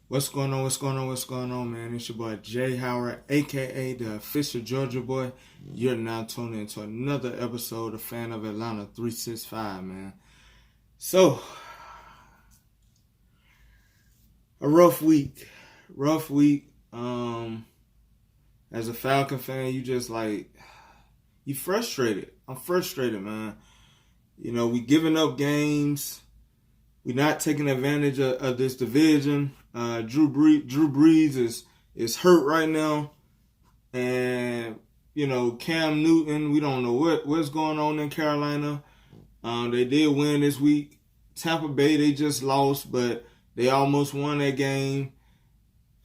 What's going on? What's going on? What's going on, man? It's your boy Jay Howard, aka the official Georgia boy. You're now tuning into another episode of Fan of Atlanta 365, man. So, a rough week. Rough week. As a Falcon fan, you frustrated. I'm frustrated, man. You know, we giving up games. We're not taking advantage of this division. Drew Brees is hurt right now, and Cam Newton. We don't know what's going on in Carolina. They did win this week. Tampa Bay, they just lost, but they almost won that game.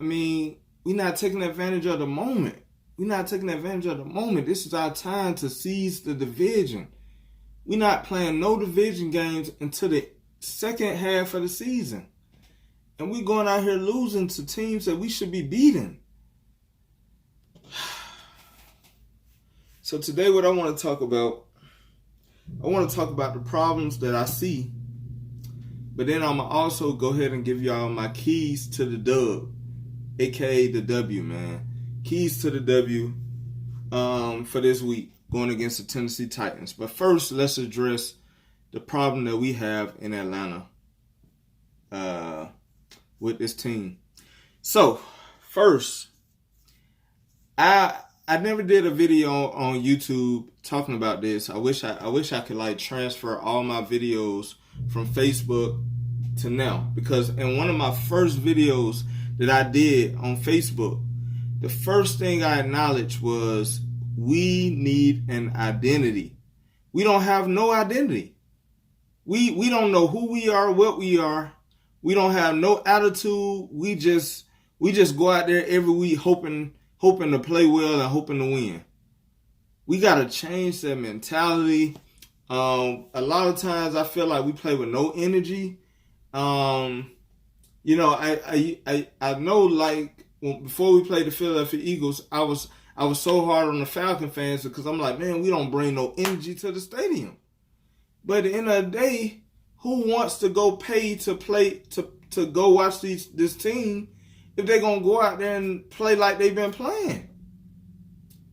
I mean, we're not taking advantage of the moment. This is our time to seize the division. We're not playing no division games until the second half of the season. And we're going out here losing to teams that we should be beating. So today what I want to talk about the problems that I see. But then I'm going to also go ahead and give y'all my keys to the dub, aka the W, man. Keys to the W for this week going against the Tennessee Titans. But first, let's address the problem that we have in Atlanta with this team. So, first, I never did a video on YouTube talking about this. I wish I could transfer all my videos from Facebook to now, because in one of my first videos that I did on Facebook, the first thing I acknowledged was we need an identity. We don't have no identity. We don't know who we are, what we are. We don't have no attitude. We just go out there every week hoping to play well and hoping to win. We gotta change that mentality. A lot of times I feel like we play with no energy. I know before we played the Philadelphia Eagles, I was so hard on the Falcon fans because I'm like, man, we don't bring no energy to the stadium. But at the end of the day, who wants to go pay to play to go watch this team if they're gonna go out there and play like they've been playing?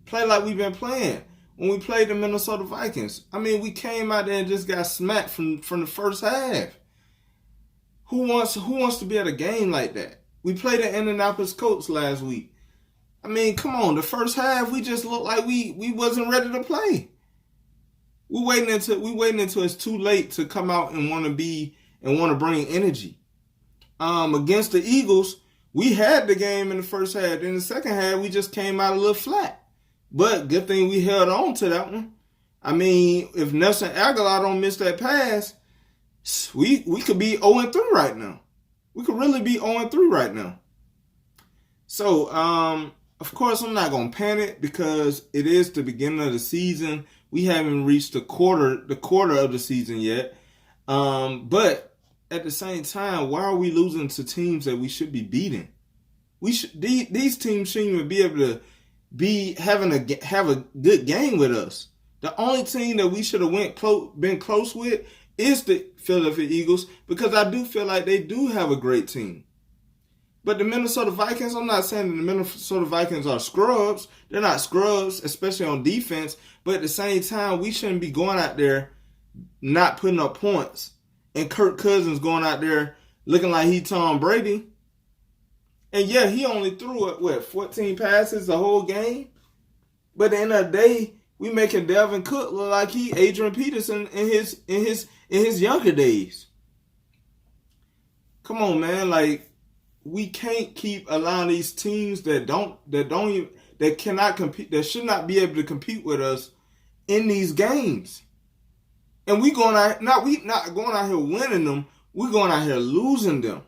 Play like we've been playing. When we played the Minnesota Vikings, I mean, we came out there and just got smacked from the first half. Who wants to be at a game like that? We played the Indianapolis Colts last week. I mean, come on, the first half we just looked like we wasn't ready to play. We waiting until it's too late to come out and want to bring energy. Against the Eagles, we had the game in the first half. In the second half, we just came out a little flat. But good thing we held on to that one. I mean, if Nelson Aguilar don't miss that pass, we could be 0-3 right now. We could really be 0-3 right now. So, of course, I'm not gonna panic because it is the beginning of the season. We haven't reached the quarter of the season yet. But at the same time, why are we losing to teams that we should be beating? These teams shouldn't even be able to have a good game with us. The only team that we should have been close with is the Philadelphia Eagles, because I do feel like they do have a great team. But the Minnesota Vikings, I'm not saying that the Minnesota Vikings are scrubs. They're not scrubs, especially on defense. But at the same time, we shouldn't be going out there not putting up points. And Kirk Cousins going out there looking like he Tom Brady. And yeah, he only threw 14 passes the whole game. But at the end of the day, we making Dalvin Cook look like he Adrian Peterson in his younger days. Come on, man, we can't keep allowing these teams that cannot compete, that should not be able to compete with us in these games. And we not going out here winning them, we're going out here losing them.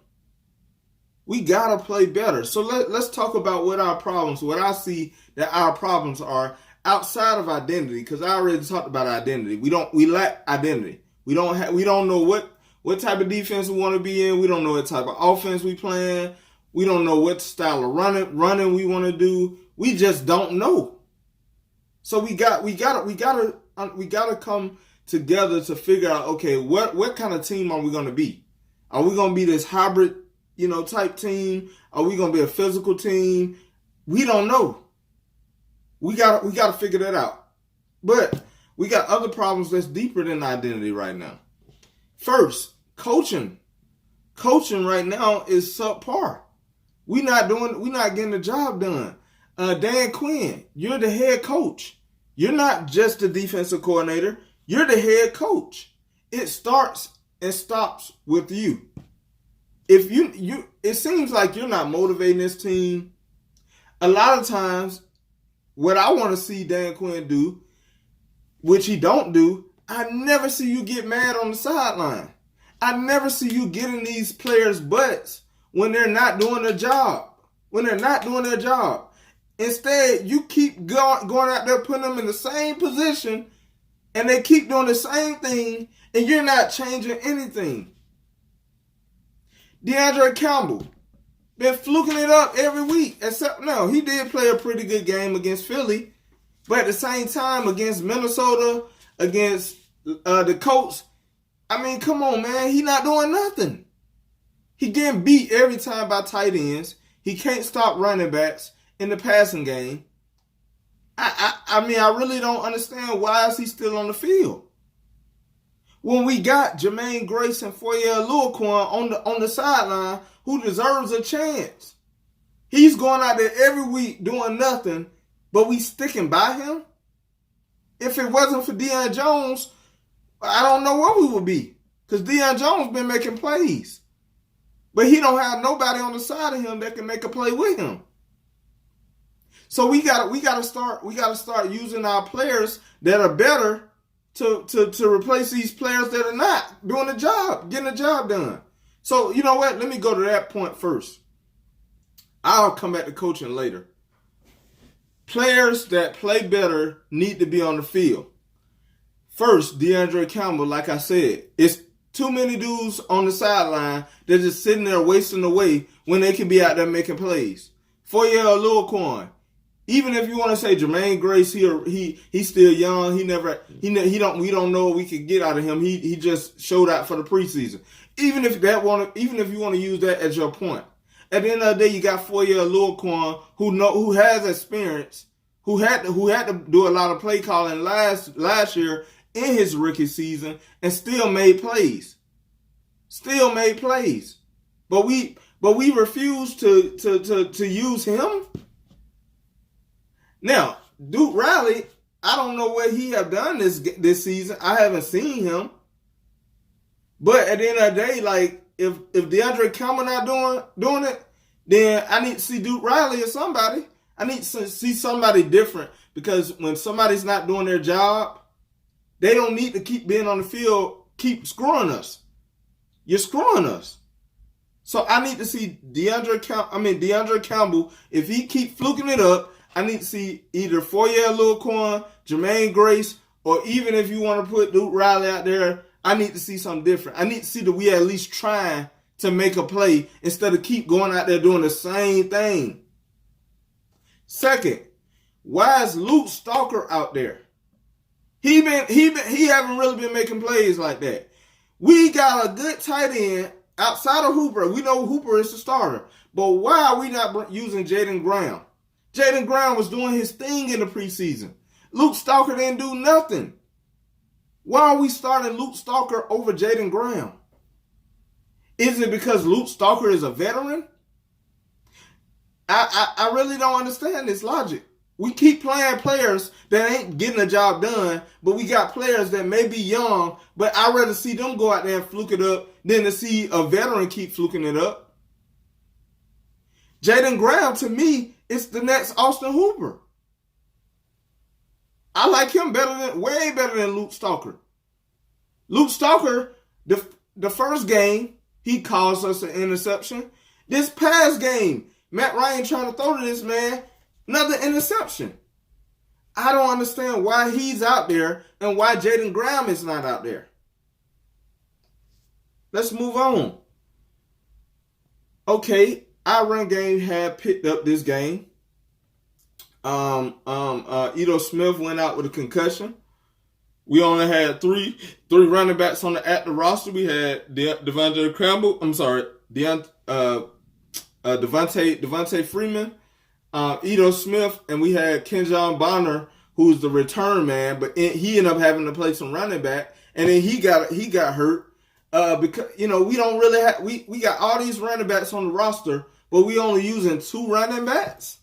We gotta play better. So let's talk about what I see that our problems are outside of identity, because I already talked about identity. We lack identity. We don't know what type of defense we want to be in. We don't know what type of offense we playing. We don't know what style of running we want to do. We just don't know. So we gotta come together to figure out, okay, what kind of team are we going to be? Are we going to be this hybrid, type team? Are we gonna be a physical team? We don't know. We gotta figure that out. But we got other problems that's deeper than identity right now. First, coaching. Coaching right now is subpar. We're not getting the job done. Dan Quinn, you're the head coach. You're not just the defensive coordinator. You're the head coach. It starts and stops with you. If it seems like you're not motivating this team. A lot of times, what I want to see Dan Quinn do, which he don't do, I never see you get mad on the sideline. I never see you getting these players' butts when they're not doing their job. Instead, you keep going out there, putting them in the same position, and they keep doing the same thing, and you're not changing anything. DeAndre Campbell been fluking it up every week, except no, he did play a pretty good game against Philly, but at the same time against Minnesota, against the Colts, I mean, come on, man, he not doing nothing. He getting beat every time by tight ends. He can't stop running backs in the passing game. I mean, I really don't understand why is he still on the field. When we got Jermaine Grace and Foye Oluokun on the sideline, who deserves a chance. He's going out there every week doing nothing, but we sticking by him. If it wasn't for Deion Jones, I don't know where we would be. Because Deion Jones been making plays. But he don't have nobody on the side of him that can make a play with him. So we gotta start using our players that are better to replace these players that are not doing the job, getting the job done. So you know what? Let me go to that point first. I'll come back to coaching later. Players that play better need to be on the field. First, DeAndre Campbell, like I said, it's too many dudes on the sideline. They're just sitting there wasting away when they can be out there making plays. Foye Oluokun. Even if you want to say Jermaine Grace, he's still young. We don't know what we could get out of him. He just showed out for the preseason. Even if you want to use that as your point. At the end of the day, you got Foye Oluokun who has experience, who had to do a lot of play calling last year in his rookie season and still made plays. But we refuse to use him. Now, Duke Riley, I don't know what he have done this season. I haven't seen him. But at the end of the day, like if DeAndre Campbell not doing it, then I need to see Duke Riley or somebody. I need to see somebody different, because when somebody's not doing their job, they don't need to keep being on the field, keep screwing us. You're screwing us. So I need to see DeAndre Campbell, if he keep fluking it up, I need to see either Foye Oluokun, Jermaine Grace, or even if you want to put Duke Riley out there, I need to see something different. I need to see that we at least trying to make a play instead of keep going out there doing the same thing. Second, why is Luke Stalker out there? He haven't really been making plays like that. We got a good tight end outside of Hooper. We know Hooper is the starter. But why are we not using Jaden Graham? Jaden Graham was doing his thing in the preseason. Luke Stalker didn't do nothing. Why are we starting Luke Stalker over Jaden Graham? Is it because Luke Stalker is a veteran? I really don't understand this logic. We keep playing players that ain't getting the job done, but we got players that may be young, but I'd rather see them go out there and fluke it up than to see a veteran keep fluking it up. Jaden Graham, to me, is the next Austin Hooper. I like him way better than Luke Stalker. Luke Stalker, the first game, he caused us an interception. This past game, Matt Ryan trying to throw to this man, another interception. I don't understand why he's out there and why Jaden Graham is not out there. Let's move on. Okay, our run game had picked up this game. Ito Smith went out with a concussion. We only had three running backs on the active roster. We had DeAndre Campbell. Devontae Freeman, Ito Smith, and we had Kenjon Bonner, who's the return man, but he ended up having to play some running back, and then he got hurt because we don't really have we got all these running backs on the roster, but we only using 2 running backs.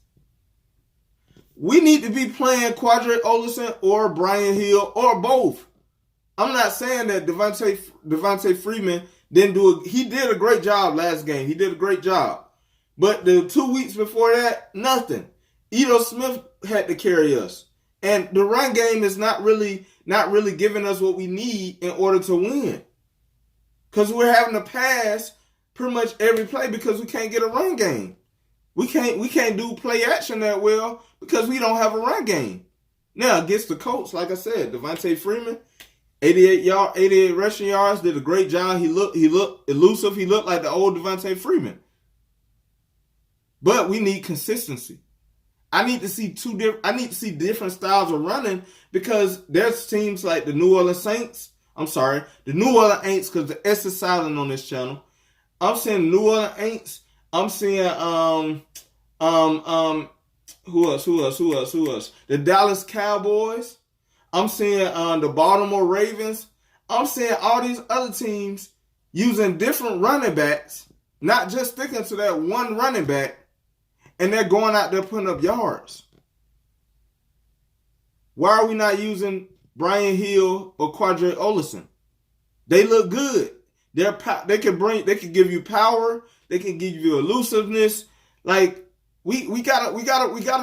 We need to be playing Quadre Olison or Brian Hill or both. I'm not saying that Devontae Freeman he did a great job last game. He did a great job. But the 2 weeks before that, nothing. Ito Smith had to carry us. And the run game is not really giving us what we need in order to win. Because we're having to pass pretty much every play because we can't get a run game. We can't do play action that well because we don't have a run game. Now, against the Colts, like I said, Devontae Freeman, 88 rushing yards, did a great job. He looked elusive. He looked like the old Devontae Freeman. But we need consistency. I need to see different styles of running because there's teams like the New Orleans Saints. I'm sorry, the New Orleans Aints, because the S is silent on this channel. I'm seeing New Orleans Aints. I'm seeing who else? The Dallas Cowboys. I'm seeing the Baltimore Ravens. I'm seeing all these other teams using different running backs, not just sticking to that one running back, and they're going out there putting up yards. Why are we not using Brian Hill or Quadre Olison? They look good. They can give you power. They can give you elusiveness. Like we gotta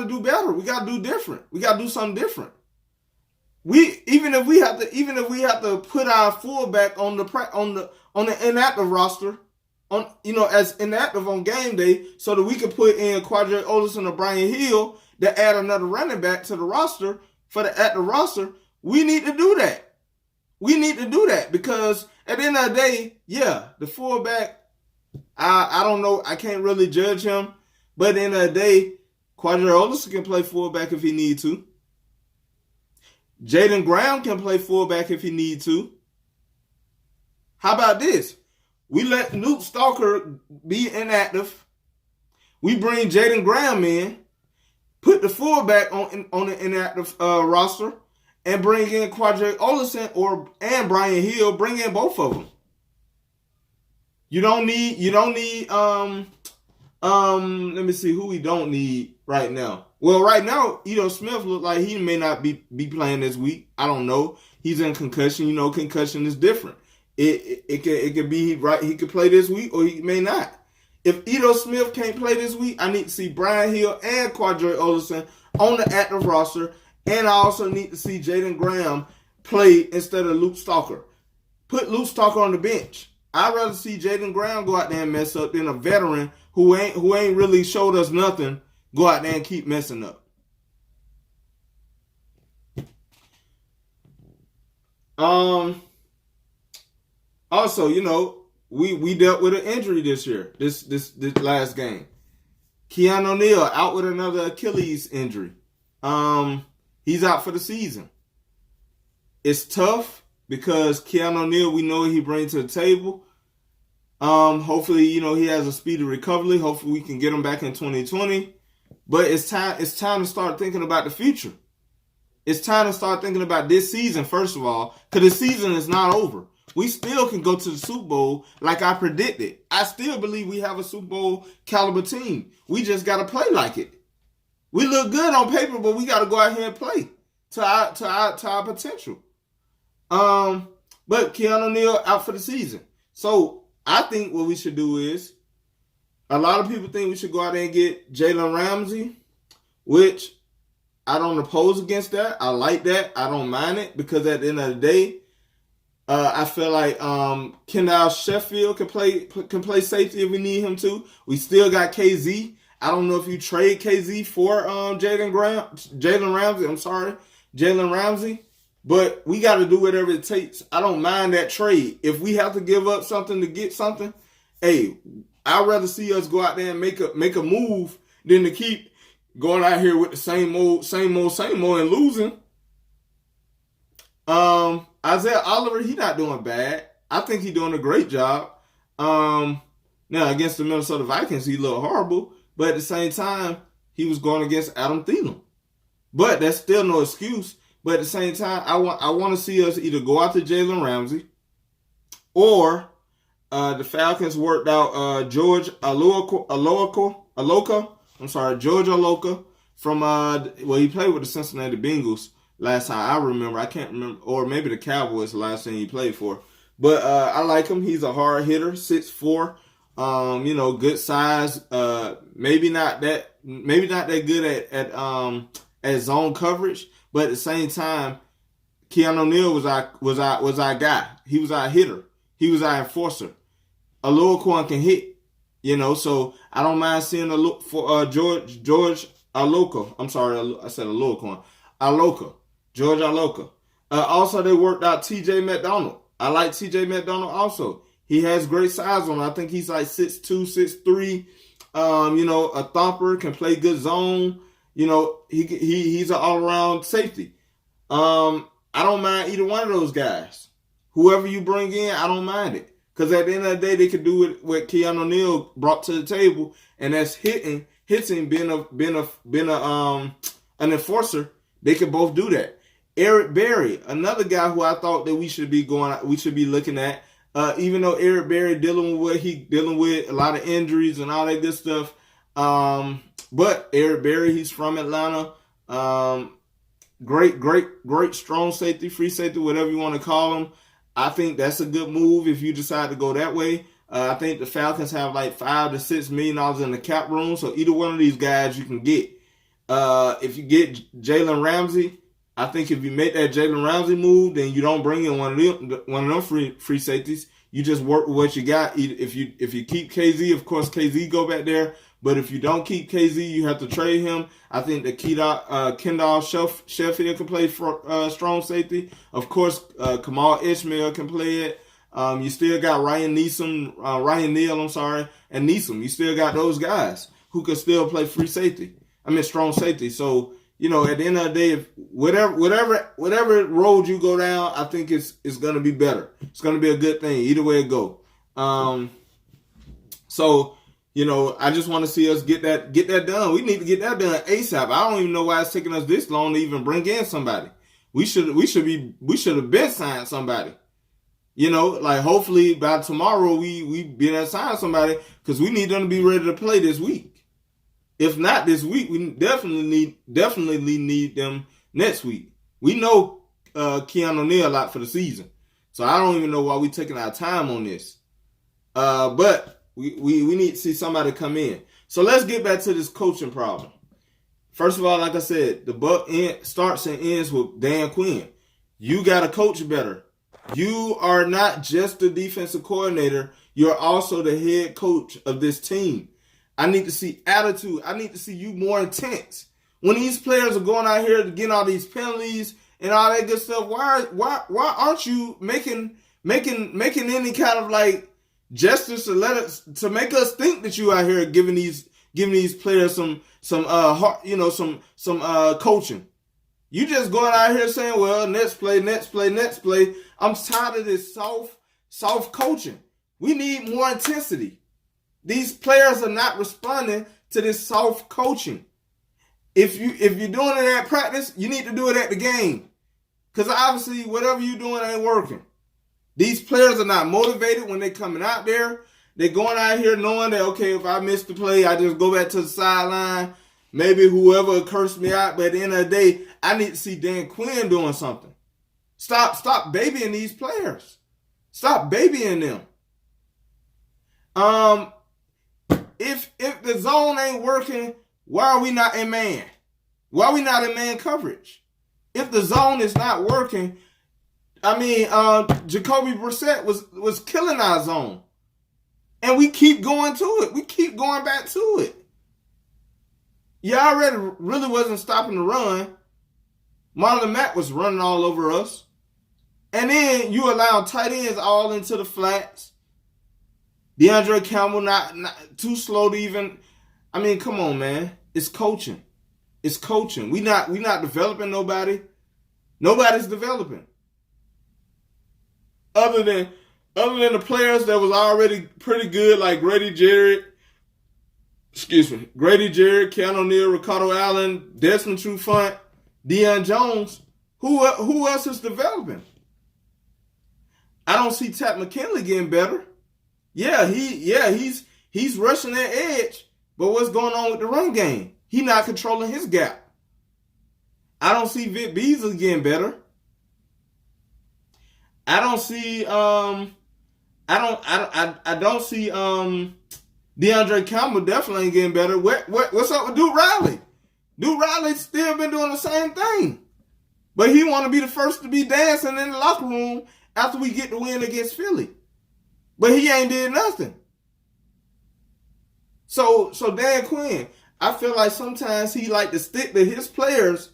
do better. We gotta do different. We gotta do something different. Even if we have to put our fullback on the inactive roster, as inactive on game day, so that we can put in Quadre Olison or Brian Hill to add another running back to the roster for the active roster. We need to do that. We need to do that because at the end of the day, yeah, the fullback, I don't know, I can't really judge him, but at the end of the day, Quadre Olison can play fullback if he need to. Jaden Graham can play fullback if he need to. How about this? We let Luke Stalker be inactive. We bring Jaden Graham in, put the fullback on the inactive roster, and bring in Quadre Olison and Brian Hill. Bring in both of them. You don't need. Let me see who we don't need right now. Well, right now, Ito Smith look like he may not be playing this week. I don't know. He's in concussion. Concussion is different. It could be right. He could play this week or he may not. If Ito Smith can't play this week, I need to see Brian Hill and Quadre Olison on the active roster, and I also need to see Jaden Graham play instead of Luke Stalker. Put Luke Stalker on the bench. I'd rather see Jaden Graham go out there and mess up than a veteran who ain't really showed us nothing go out there and keep messing up. Also, we dealt with an injury this year, this last game. Keanu Neal out with another Achilles injury. He's out for the season. It's tough because Keanu Neal, we know what he brings to the table. Hopefully, he has a speedy recovery. Hopefully we can get him back in 2020. But it's time to start thinking about the future. It's time to start thinking about this season, first of all, because the season is not over. We still can go to the Super Bowl like I predicted. I still believe we have a Super Bowl caliber team. We just got to play like it. We look good on paper, but we got to go out here and play to our potential. But Keanu Neal out for the season. So I think what we should do is, a lot of people think we should go out there and get Jalen Ramsey, which I don't oppose against that. I like that. I don't mind it because at the end of the day, I feel like Kendall Sheffield can play safety if we need him to. We still got KZ. I don't know if you trade KZ for Jalen Ramsey. But we got to do whatever it takes. I don't mind that trade. If we have to give up something to get something, hey, I'd rather see us go out there and make a move than to keep going out here with the same old and losing. Isaiah Oliver, he not doing bad. I think he's doing a great job. Now Now, against the Minnesota Vikings, he looked horrible, but at the same time, he was going against Adam Thielen. But that's still no excuse. But at the same time, I want to see us either go out to Jalen Ramsey, or the Falcons worked out George Aloka. I'm sorry, George Aloka from he played with the Cincinnati Bengals last time I remember. I can't remember, or maybe the Cowboys the last thing he played for. But I like him. He's a hard hitter, 6'4". Good size. Maybe not that good at zone coverage, but at the same time, Keanu Neal was our guy. He was our hitter. He was our enforcer. Aloka can hit, so I don't mind seeing a look for George Aloka. I'm sorry, I said Aloka. George Aloka. Also, they worked out T.J. McDonald. I like T.J. McDonald also. He has great size on him. I think he's like 6'2", 6'3". A thumper, can play good zone. He's an all-around safety. I don't mind either one of those guys. Whoever you bring in, I don't mind it. Because at the end of the day, they could do it what Keanu Neal brought to the table, and that's hitting, being an enforcer. They could both do that. Eric Berry, another guy who I thought that we should be looking at. Even though Eric Berry dealing with a lot of injuries and all that good stuff. But Eric Berry, he's from Atlanta. Great strong safety, free safety, whatever you want to call him. I think that's a good move if you decide to go that way. I think the Falcons have like $5 to $6 million in the cap room, so either one of these guys you can get. If you get Jalen Ramsey, I think if you make that Jalen Ramsey move, then you don't bring in one of them free safeties. You just work with what you got. If you keep KZ, of course KZ go back there. But if you don't keep KZ, you have to trade him. I think that Kendall Sheffield can play for strong safety. Of course, Kamal Ishmael can play it. You still got Ryan Neal, and Neeson. You still got those guys who can still play strong safety. So, at the end of the day, if whatever road you go down, I think it's going to be better. It's going to be a good thing either way it go. I just want to see us get that done. We need to get that done ASAP. I don't even know why it's taking us this long to even bring in somebody. We should have been signed somebody. Hopefully by tomorrow we be able to sign somebody, because we need them to be ready to play this week. If not this week, we definitely need them next week. We know Keanu Neal out for the season, so I don't even know why we taking our time on this. But we need to see somebody come in. So let's get back to this coaching problem. First of all, like I said, the buck starts and ends with Dan Quinn. You got to coach better. You are not just the defensive coordinator. You're also the head coach of this team. I need to see attitude. I need to see you more intense. When these players are going out here to get all these penalties and all that good stuff, why aren't you making any kind of like gestures to make us think that you out here giving these players some coaching? You just going out here saying, well, next play. I'm tired of this soft coaching. We need more intensity. These players are not responding to this soft coaching. If you're doing it at practice, you need to do it at the game. Because obviously whatever you're doing ain't working. These players are not motivated when they're coming out there. They're going out here knowing that, okay, if I miss the play, I just go back to the sideline. Maybe whoever cursed me out. But at the end of the day, I need to see Dan Quinn doing something. Stop babying these players. Stop babying them. If the zone ain't working, why are we not in man? Why are we not in man coverage? If the zone is not working, Jacoby Brissett was killing our zone. And we keep going to it. We keep going back to it. You already really wasn't stopping the run. Marlon Mack was running all over us. And then you allow tight ends all into the flats. DeAndre Campbell not too slow to even. Come on, man. It's coaching. It's coaching. We not developing nobody. Nobody's developing. Other than Other than the players that was already pretty good, like Grady Jarrett, Keanu Neal, Ricardo Allen, Desmond Trufant, Deion Jones, who else is developing? I don't see Pat McKinley getting better. He's rushing that edge, but what's going on with the run game? He not controlling his gap. I don't see Vic Beasley getting better. I don't see DeAndre Campbell definitely ain't getting better. What's up with Duke Riley? Duke Riley still been doing the same thing. But he want to be the first to be dancing in the locker room after we get the win against Philly. But he ain't did nothing. So Dan Quinn, I feel like sometimes he like to stick to his players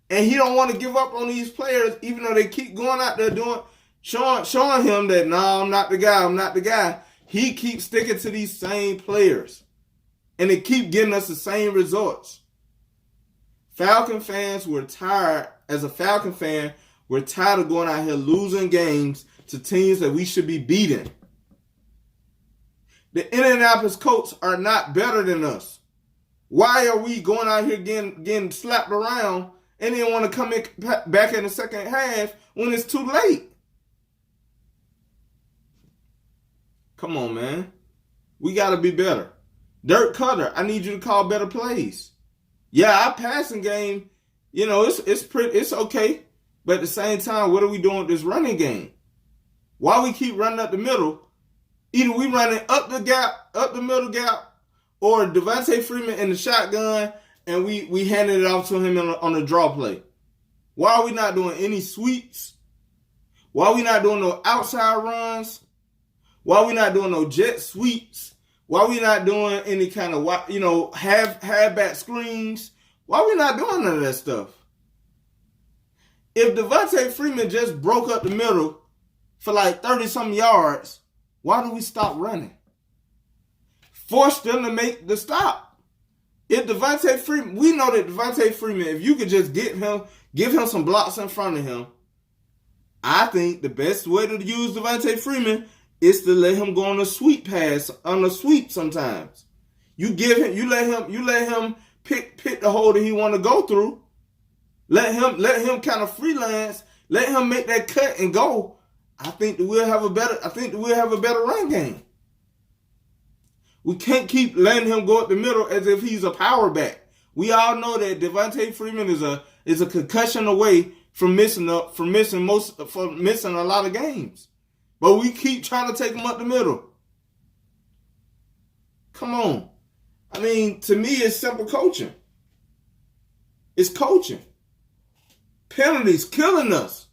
and he don't want to give up on these players even though they keep going out there showing him that, no, I'm not the guy. He keeps sticking to these same players. And they keep getting us the same results. Falcon fans were tired. As a Falcon fan, we're tired of going out here losing games to teams that we should be beating. The Indianapolis Colts are not better than us. Why are we going out here getting slapped around and then want to come in back in the second half when it's too late? Come on, man. We got to be better. Dirk Cutter, I need you to call better plays. Yeah, our passing game, it's okay. But at the same time, what are we doing with this running game? Why we keep running up the middle? Either we running up the middle gap, or Devontae Freeman in the shotgun, and we handed it off to him on a draw play. Why are we not doing any sweeps? Why are we not doing no outside runs? Why are we not doing no jet sweeps? Why are we not doing any kind of, half-back screens? Why are we not doing none of that stuff? If Devontae Freeman just broke up the middle for like 30-something yards, why do we stop running? Force them to make the stop. If Devontae Freeman, we know that Devontae Freeman, if you could just give him some blocks in front of him, I think the best way to use Devontae Freeman is to let him go on a sweep pass, on a sweep sometimes. You let him pick the hole that he want to go through. Let him kind of freelance. Let him make that cut and go. I think that we'll have a better run game. We can't keep letting him go up the middle as if he's a power back. We all know that Devontae Freeman is a concussion away from missing a lot of games. But we keep trying to take him up the middle. Come on. I mean, to me, it's simple coaching. It's coaching. Penalties killing us.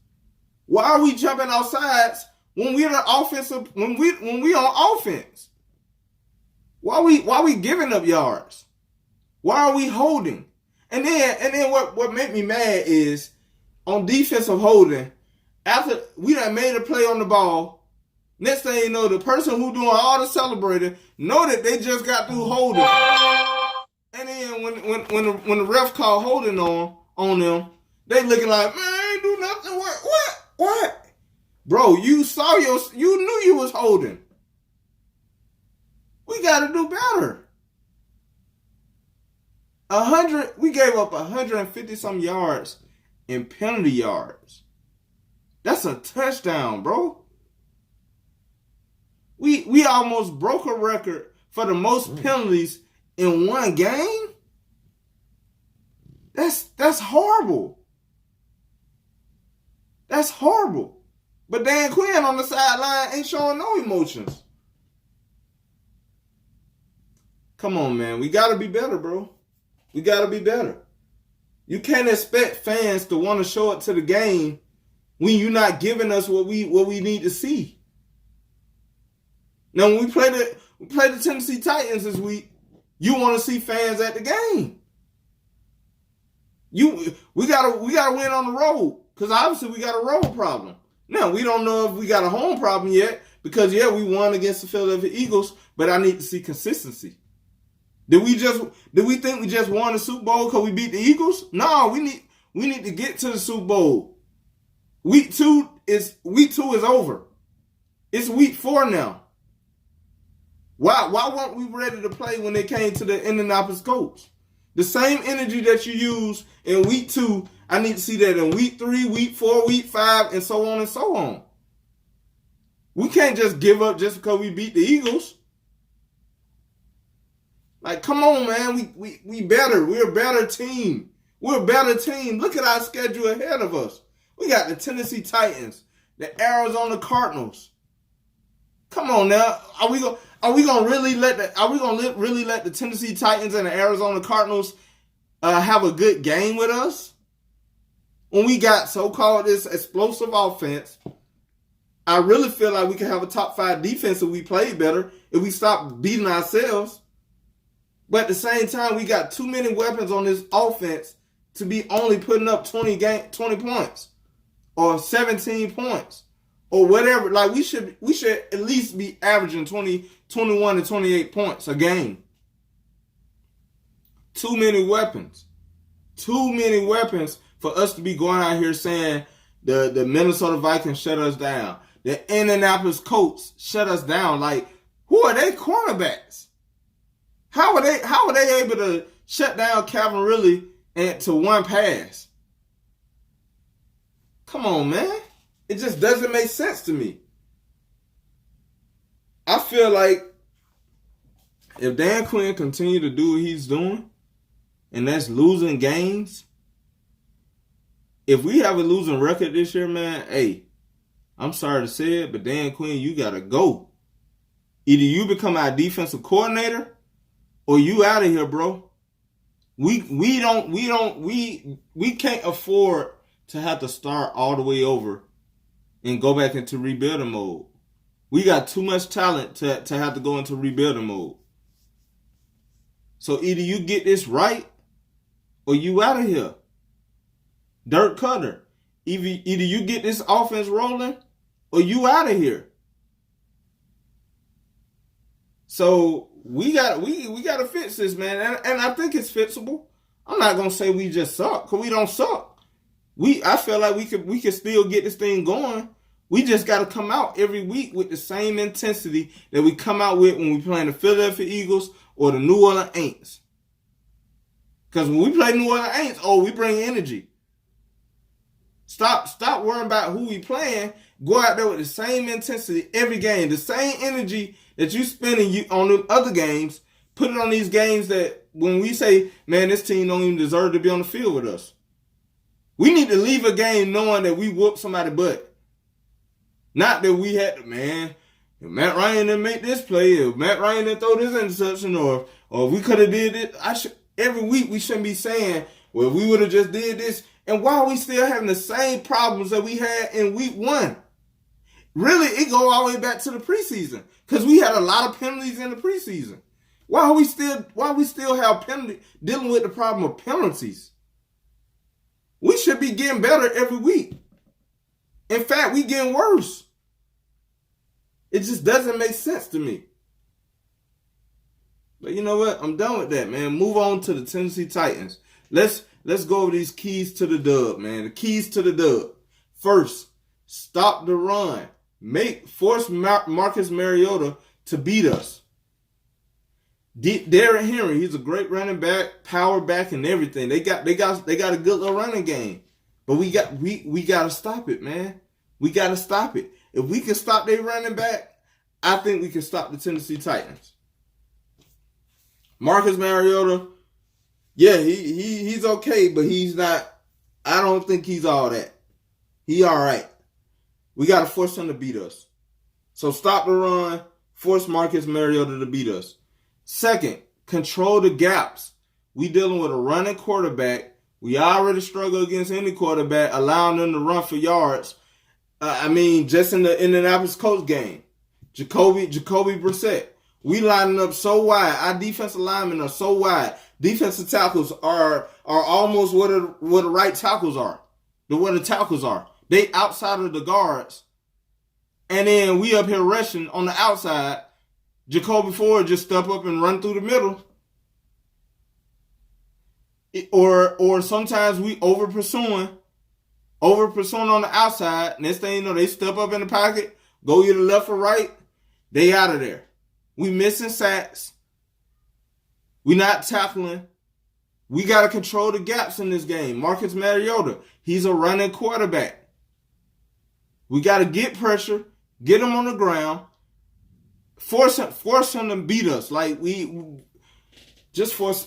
Why are we jumping outsides when we're the offensive? When we on offense? Why we giving up yards? Why are we holding? And then what made me mad is on defensive holding. After we done made a play on the ball, next thing you know, the person who doing all the celebrating know that they just got through holding. And then when the ref call holding on them, they looking like, man, I ain't do nothing. What? Bro, you knew you was holding. We got to do better. We gave up 150 some yards in penalty yards. That's a touchdown, bro. We almost broke a record for the most penalties in one game. That's horrible. That's horrible. But Dan Quinn on the sideline ain't showing no emotions. Come on, man. We got to be better, bro. We got to be better. You can't expect fans to want to show up to the game when you're not giving us what we need to see. Now, when we play the Tennessee Titans this week, you want to see fans at the game. We gotta win on the road because obviously we got a road problem. Now we don't know if we got a home problem yet because we won against the Philadelphia Eagles, but I need to see consistency. Did we think we just won the Super Bowl because we beat the Eagles? No, we need to get to the Super Bowl. Week two is over. It's week 4 now. Why weren't we ready to play when it came to the Indianapolis Colts? The same energy that you use in week 2, I need to see that in week 3, week 4, week 5, and so on and so on. We can't just give up just because we beat the Eagles. Like, come on, man. We better. We're a better team. We're a better team. Look at our schedule ahead of us. We got the Tennessee Titans, the Arizona Cardinals. Come on now. Are we gonna really let the Tennessee Titans and the Arizona Cardinals have a good game with us? When we got so-called this explosive offense, I really feel like we can have a top 5 defense if we play better, if we stop beating ourselves. But at the same time, we got too many weapons on this offense to be only putting up 20 points or 17 points or whatever. Like we should at least be averaging 20, 21 to 28 points a game. Too many weapons. Too many weapons for us to be going out here saying the Minnesota Vikings shut us down. The Indianapolis Colts shut us down. Like, who are they cornerbacks? How are they able to shut down Calvin Ridley to one pass? Come on, man. It just doesn't make sense to me. I feel like if Dan Quinn continue to do what he's doing, and that's losing games, if we have a losing record this year, man, hey, I'm sorry to say it, but Dan Quinn, you gotta go. Either you become our defensive coordinator, or you out of here, bro. We can't afford to have to start all the way over and go back into rebuilding mode. We got too much talent to have to go into rebuilding mode. So either you get this right or you out of here. Dirk Cutter. Either you get this offense rolling or you out of here. So we gotta fix this, man, and I think it's fixable. I'm not gonna say we just suck, because we don't suck. I feel like we could still get this thing going. We just gotta come out every week with the same intensity that we come out with when we play the Philadelphia Eagles or the New Orleans Saints. Because when we play New Orleans Saints, we bring energy. Stop worrying about who we playing. Go out there with the same intensity every game, the same energy that you spending on the other games. Put it on these games that when we say, man, this team don't even deserve to be on the field with us. We need to leave a game knowing that we whooped somebody's butt. Not that we had to, man, if Matt Ryan didn't make this play, if Matt Ryan didn't throw this interception, or we could have did it. Every week we shouldn't be saying, well, if we would have just did this. And why are we still having the same problems that we had in week 1? Really, it go all the way back to the preseason, because we had a lot of penalties in the preseason. Why we still have penalty dealing with the problem of penalties? We should be getting better every week. In fact, we getting worse. It just doesn't make sense to me. But you know what? I'm done with that, man. Move on to the Tennessee Titans. Let's go over these keys to the dub, man. The keys to the dub. First, stop the run. Force Marcus Mariota to beat us. Derrick Henry, he's a great running back, power back, and everything. They got a good little running game, but we got to stop it, man. We got to stop it. If we can stop their running back, I think we can stop the Tennessee Titans. Marcus Mariota, yeah, he's okay, but he's not. I don't think he's all that. He all right. We got to force him to beat us. So stop the run. Force Marcus Mariota to beat us. Second, control the gaps. We dealing with a running quarterback. We already struggle against any quarterback, allowing them to run for yards. Just in the Indianapolis Colts game, Jacoby Brissett. We lining up so wide. Our defensive linemen are so wide. Defensive tackles are almost what the right tackles are. What the tackles are. They outside of the guards. And then we up here rushing on the outside. Jacoby Ford just step up and run through the middle. Or sometimes we over pursuing on the outside. Next thing you know, they step up in the pocket. go either left or right, they out of there. We missing sacks. We not tackling. We got to control the gaps in this game. Marcus Mariota, he's a running quarterback. We got to get pressure, get him on the ground, force him to beat us. Like we just force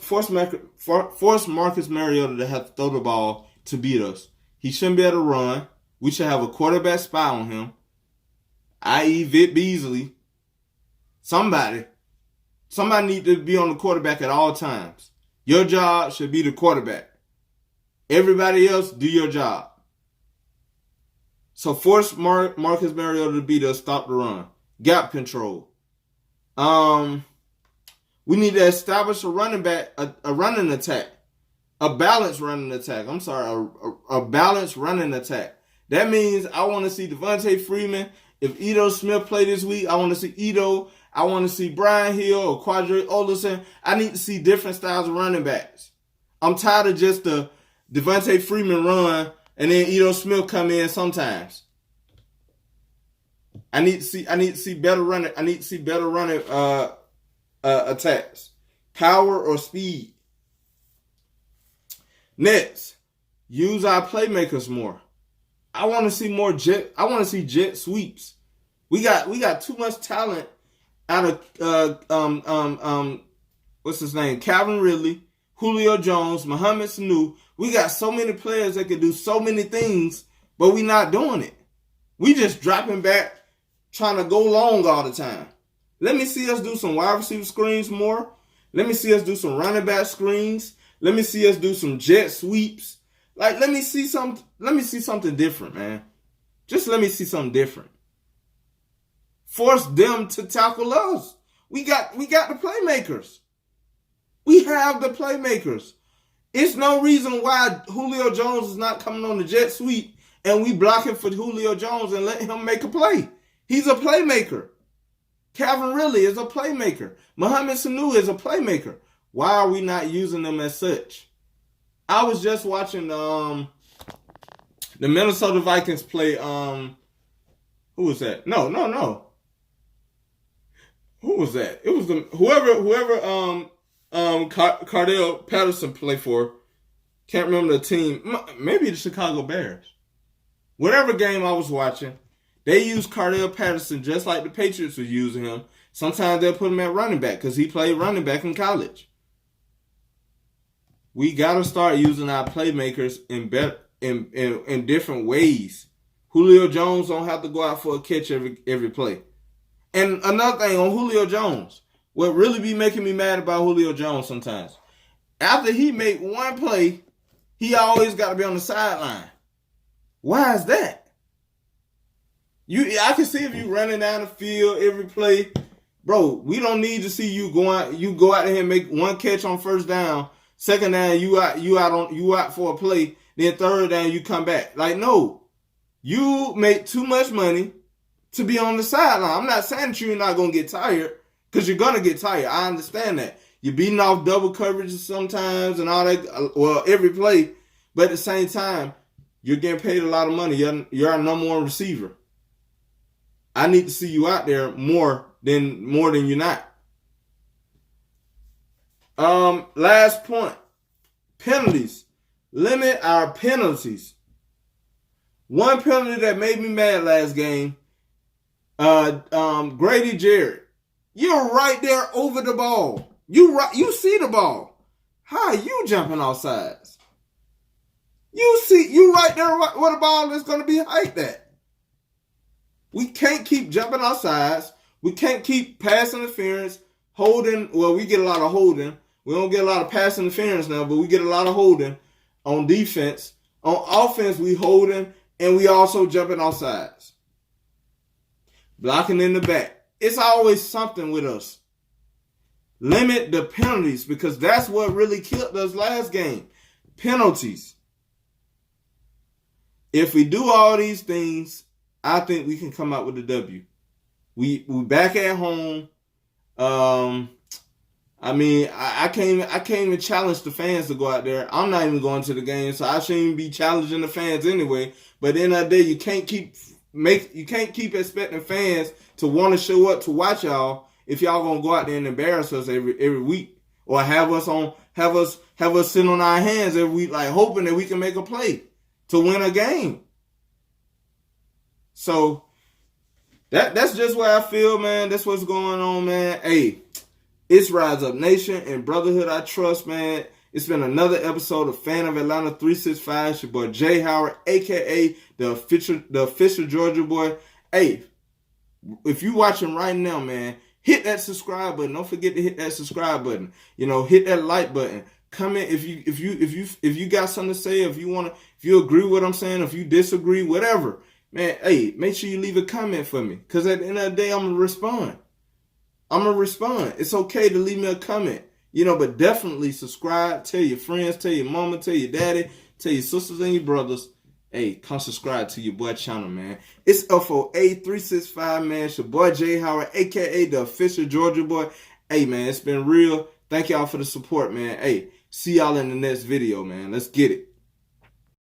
Marcus Mariota to have to throw the ball to beat us. He shouldn't be able to run. We should have a quarterback spy on him, i.e. Vic Beasley. Somebody need to be on the quarterback at all times. Your job should be the quarterback. Everybody else, do your job. So force Marcus Mariota to beat us, stop the run. Gap control. We need to establish a running attack. A balanced running attack. I'm sorry, a balanced running attack. That means I want to see Devontae Freeman. If Ito Smith play this week, I want to see Ito. I want to see Brian Hill or Quadri Olison. I need to see different styles of running backs. I'm tired of just the Devontae Freeman run and then Ito Smith come in sometimes. I need to see better running. I need to see better running attacks, power or speed. Next, use our playmakers more. I want to see more jet. I want to see jet sweeps. We got too much talent out of what's his name? Calvin Ridley, Julio Jones, Mohamed Sanu. We got so many players that can do so many things, but we not doing it. We just dropping back, trying to go long all the time. Let me see us do some wide receiver screens more. Let me see us do some running back screens. Let me see us do some jet sweeps. Like, let me see something different, man. Just let me see something different. Force them to tackle us. We got the playmakers. We have the playmakers. It's no reason why Julio Jones is not coming on the jet sweep and we blocking for Julio Jones and letting him make a play. He's a playmaker. Calvin Ridley is a playmaker. Mohamed Sanu is a playmaker. Why are we not using them as such? I was just watching the Minnesota Vikings play. Who was that? No. Who was that? It was whoever Cardell Patterson played for. Can't remember the team. Maybe the Chicago Bears. Whatever game I was watching, they used Cardell Patterson just like the Patriots was using him. Sometimes they'll put him at running back because he played running back in college. We gotta start using our playmakers in different ways. Julio Jones don't have to go out for a catch every play. And another thing on Julio Jones, what really be making me mad about Julio Jones sometimes, after he make one play, he always got to be on the sideline. Why is that? I can see if you running down the field every play, bro. We don't need to see you go out. You go out there and make one catch on first down. Second down, you out for a play. Then third down, you come back. Like, no, you make too much money to be on the sideline. I'm not saying that you're not gonna get tired, because you're gonna get tired. I understand that. You're beating off double coverage sometimes and all that. Well, every play, but at the same time, you're getting paid a lot of money. You're our number one receiver. I need to see you out there more than you're not. Last point. Penalties. Limit our penalties. One penalty that made me mad last game, Grady Jarrett. You're right there over the ball. You see the ball. How are you jumping off sides? You right there where the ball is going to be hiked at. We can't keep jumping off sides. We can't keep pass interference, holding. Well, we get a lot of holding. We don't get a lot of pass interference now, but we get a lot of holding on defense. On offense, we holding, and we also jumping off sides. Blocking in the back. It's always something with us. Limit the penalties, because that's what really killed us last game. Penalties. If we do all these things, I think we can come out with a W. We back at home. I can't even challenge the fans to go out there. I'm not even going to the game, so I shouldn't even be challenging the fans anyway. But at the end of the day, you can't keep you can't keep expecting fans to want to show up to watch y'all if y'all gonna go out there and embarrass us every week, or have us sit on our hands every week, like hoping that we can make a play to win a game. So that's just where I feel, man. That's what's going on, man. Hey, it's Rise Up Nation and Brotherhood I Trust, man. It's been another episode of Fan of Atlanta 365. It's your boy Jay Howard, aka the official Georgia boy. Hey, if you watching right now, man, hit that subscribe button. Don't forget to hit that subscribe button. Hit that like button. Comment if you got something to say. If you agree with what I'm saying, if you disagree, whatever, man. Hey, make sure you leave a comment for me, because at the end of the day, I'm gonna respond. It's okay to leave me a comment. But definitely subscribe. Tell your friends, tell your mama, tell your daddy, tell your sisters and your brothers. Hey, come subscribe to your boy channel, man. It's FOA 365, man. It's your boy Jay Howard, a.k.a. the official Georgia boy. Hey, man, it's been real. Thank y'all for the support, man. Hey, see y'all in the next video, man. Let's get it.